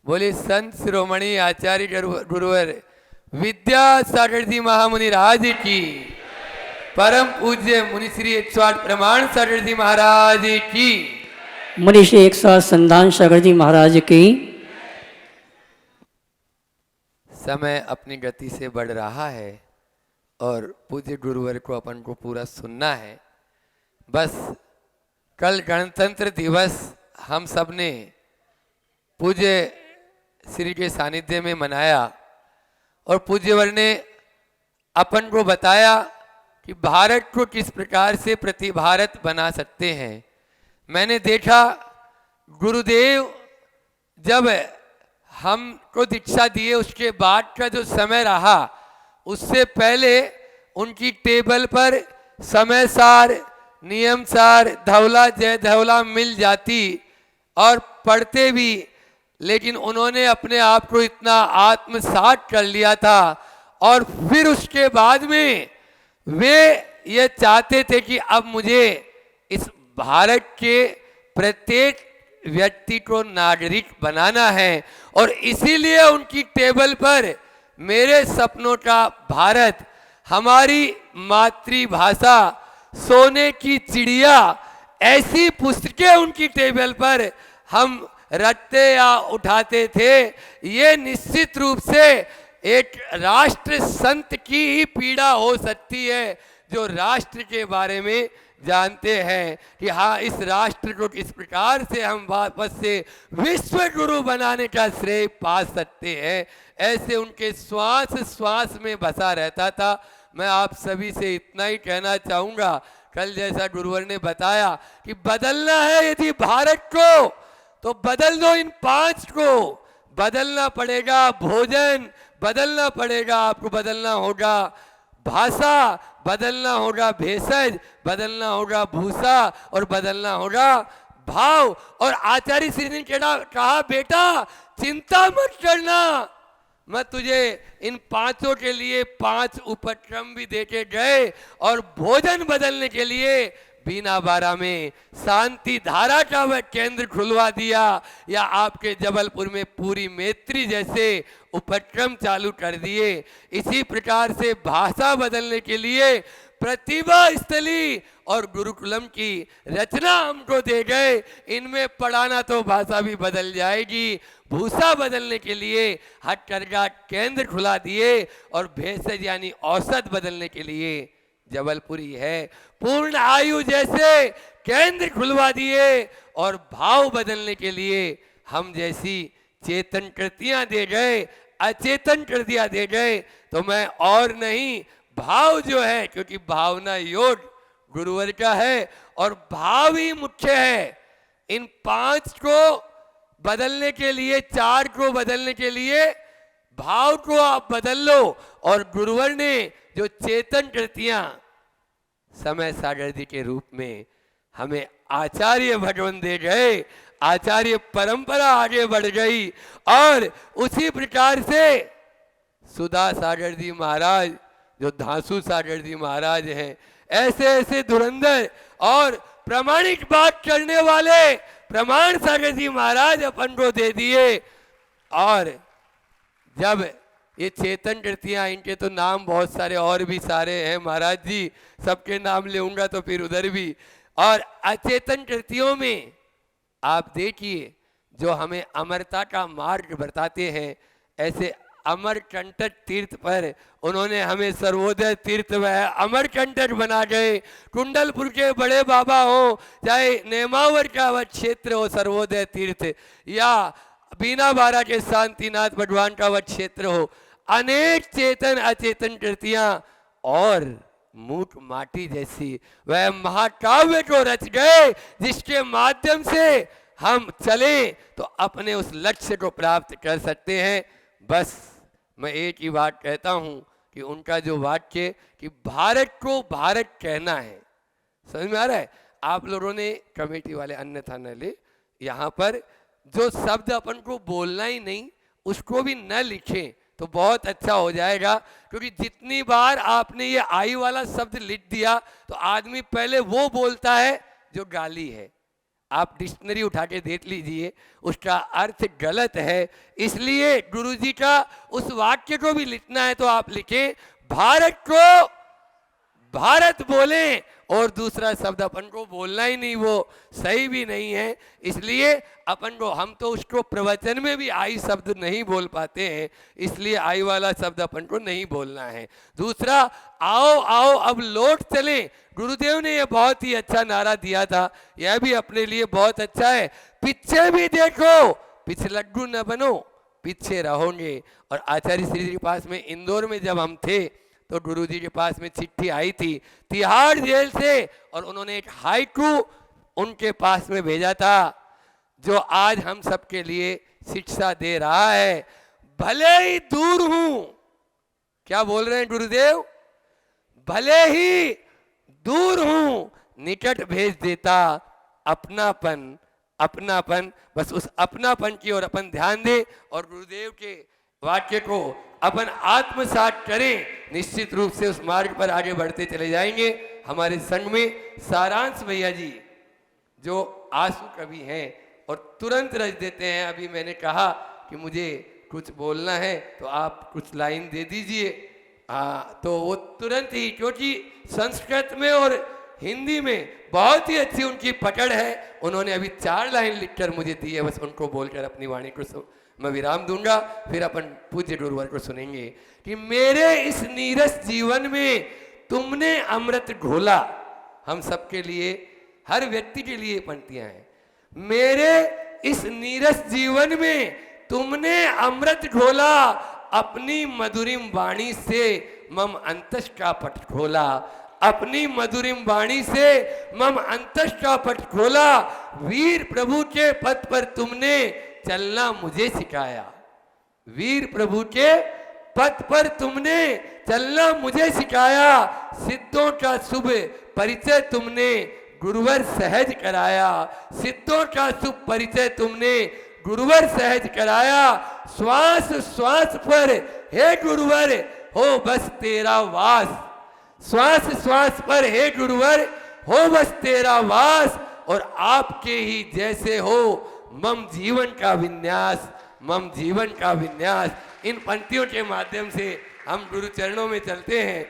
बोले संत शिरोमणि आचार्य गुरुवर विद्यासागर जी महामुनि राज की, परम पूज्य मुनि श्री 108 प्रमाण सागर जी महाराज की, मुनि श्री 108 संधान सागर जी महाराज की। समय अपनी गति से बढ़ रहा है और पूज्य गुरुवर को अपन को पूरा सुनना है। बस कल गणतंत्र दिवस हम सब ने पूज्य श्री के सानिध्य में मनाया और पूज्यवर ने अपन को बताया कि भारत को किस प्रकार से प्रति भारत बना सकते हैं। मैंने देखा गुरुदेव जब हमको दीक्षा दिए उसके बाद का जो समय रहा, उससे पहले उनकी टेबल पर समय सार, नियम सार, धवला जय धवला मिल जाती और पढ़ते भी, लेकिन उन्होंने अपने आप को इतना आत्मसात कर लिया था और फिर उसके बाद में वे ये चाहते थे कि अब मुझे इस भारत के प्रत्येक व्यक्ति को नागरिक बनाना है और इसीलिए उनकी टेबल पर मेरे सपनों का भारत, हमारी मातृभाषा, सोने की चिड़िया, ऐसी पुस्तकें उनकी टेबल पर हम रखते या उठाते थे। ये निश्चित रूप से एक राष्ट्र संत की ही पीड़ा हो सकती है जो राष्ट्र के बारे में जानते हैं कि हाँ, इस राष्ट्र को किस प्रकार से हम वापस से विश्व गुरु बनाने का श्रेय पा सकते हैं। ऐसे उनके श्वास श्वास में बसा रहता था। मैं आप सभी से इतना ही कहना चाहूँगा, कल जैसा गुरुवर ने बताया कि बदलना है यदि भारत को तो बदल दो इन 5 को। बदलना पड़ेगा भोजन, बदलना पड़ेगा, आपको बदलना होगा भाषा, बदलना होगा भेषज, बदलना होगा भूषा और बदलना होगा भाव। और आचार्य श्री ने कहा बेटा चिंता मत करना, मैं तुझे इन 5 के लिए 5 उपक्रम भी देके गए और भोजन बदलने के लिए बीना बारा में शांति धारा का वह केंद्र खुलवा दिया, या आपके जबलपुर में पूरी मैत्री जैसे उपक्रम चालू कर दिए। इसी प्रकार से भाषा बदलने के लिए प्रतिभा स्थली और गुरुकुलम की रचना हमको दे गए। इनमें पढ़ाना तो भाषा भी बदल जाएगी। भूषा बदलने के लिए हथकरघा केंद्र खुला दिए और भेषज यानी औसत बदलने के लिए जबलपुरी है। पूर्ण आयु जैसे केंद्र खुलवा दिए और भाव बदलने के लिए हम जैसी चेतन कृतियां दे गए, अचेतन कृतियां दे गए। तो मैं और नहीं, भाव जो है, क्योंकि भावना योग गुरुवर का है और भाव ही मुख्य है। इन 5 को बदलने के लिए, 4 को बदलने के लिए भाव को आप बदल लो। और गुरुवर ने जो चेतन कृतियां समय सागर जी के रूप में हमें आचार्य भगवान दे गए, आचार्य परंपरा आगे बढ़ गई। और उसी प्रकार से सुधा सागर जी महाराज जो धांसू सागर जी महाराज हैं, ऐसे ऐसे धुरंधर और प्रामाणिक बात करने वाले प्रमाण सागर जी महाराज अपन को दे दिए। और जब ये चेतन कृतियां, इनके तो नाम बहुत सारे और भी सारे हैं महाराज जी, सबके नाम लेऊंगा तो फिर उधर भी। और अचेतन कृतियों में आप देखिए जो हमें अमरता का मार्ग बताते हैं, ऐसे अमरकंटक तीर्थ पर उन्होंने हमें सर्वोदय तीर्थ वह अमरकंटक बना गए। कुंडलपुर के बड़े बाबा हो, चाहे नेमावर का वह क्षेत्र हो सर्वोदय तीर्थ, या बीना बारा के शांतिनाथ भगवान का वह क्षेत्र हो, अनेक चेतन अचेतन कृतियां और मूक माटी जैसी वह महाकाव्य को रच गए, जिसके माध्यम से हम चले तो अपने उस लक्ष्य को प्राप्त कर सकते हैं। बस मैं एक ही बात कहता हूं कि उनका जो वाक्य कि भारत को भारत कहना है, समझ में आ रहा है? आप लोगों ने कमेटी वाले अन्यथा न ले, यहाँ पर जो शब्द अपन को बोलना ही नहीं उसको भी न लिखें तो बहुत अच्छा हो जाएगा। क्योंकि जितनी बार आपने ये आई वाला शब्द लिख दिया तो आदमी पहले वो बोलता है जो गाली है। आप डिक्शनरी उठा के देख लीजिए, उसका अर्थ गलत है। इसलिए गुरु जी का उस वाक्य को भी लिखना है तो आप लिखें भारत को भारत बोलें, और दूसरा शब्द अपन को बोलना ही नहीं, वो सही भी नहीं है। इसलिए अपन को, हम तो उसको प्रवचन में भी आई शब्द नहीं बोल पाते हैं, इसलिए आई वाला शब्द अपन को नहीं बोलना है। दूसरा, आओ आओ अब लौट चले। गुरुदेव ने ये बहुत ही अच्छा नारा दिया था, यह भी अपने लिए बहुत अच्छा है। पीछे भी देखो, पिछलग्गू न बनो, पीछे रहोगे। और आचार्य श्री के पास में इंदौर में जब हम थे तो गुरुजी के पास में चिट्ठी आई थी तिहाड़ जेल से, और उन्होंने एक हाइकू उनके पास में भेजा था जो आज हम सबके लिए शिक्षा दे रहा है। भले ही दूर हूं, क्या बोल रहे हैं गुरुदेव, भले ही दूर हूं निकट भेज देता अपनापन अपनापन। बस उस अपनापन की ओर अपन ध्यान दें और गुरुदेव के वाक्य को अपन आत्मसात करें, निश्चित रूप से उस मार्ग पर आगे बढ़ते चले जाएंगे। हमारे संघ में सारांश भैया जी जो आंसू कवि हैं और तुरंत रच देते हैं, अभी मैंने कहा कि मुझे कुछ बोलना है तो आप कुछ लाइन दे दीजिए, तो वो तुरंत ही, क्योंकि संस्कृत में और हिंदी में बहुत ही अच्छी उनकी पकड़ है, उन्होंने अभी 4 लाइन लिखकर मुझे दी है, बस उनको बोलकर अपनी वाणी को मैं विराम दूंगा, फिर अपन पूज्य गुरुवर को सुनेंगे कि मेरे इस नीरस जीवन में तुमने अमृत घोला। हम सबके लिए, हर व्यक्ति के लिए पंक्तियां हैं। मेरे इस नीरस जीवन में तुमने अमृत घोला, अपनी मधुरिम वाणी से मम अंतस का पट खोला, अपनी मधुरिम वाणी से मम अंतस का पट खोला। वीर प्रभु के पथ पर तुमने चलना मुझे सिखाया, वीर प्रभु के पथ पर तुमने चलना मुझे सिखाया। सिद्धों का शुभ परिचय तुमने गुरुवर सहज कराया, सिद्धों का शुभ परिचय तुमने गुरुवर सहज कराया। श्वास श्वास पर हे गुरुवर हो बस तेरा वास, श्वास श्वास पर हे गुरुवर हो बस तेरा वास। और आपके ही जैसे हो मम जीवन का विन्यास, मम जीवन का विन्यास। इन पंक्तियों के माध्यम से हम गुरु चरणों में चलते हैं।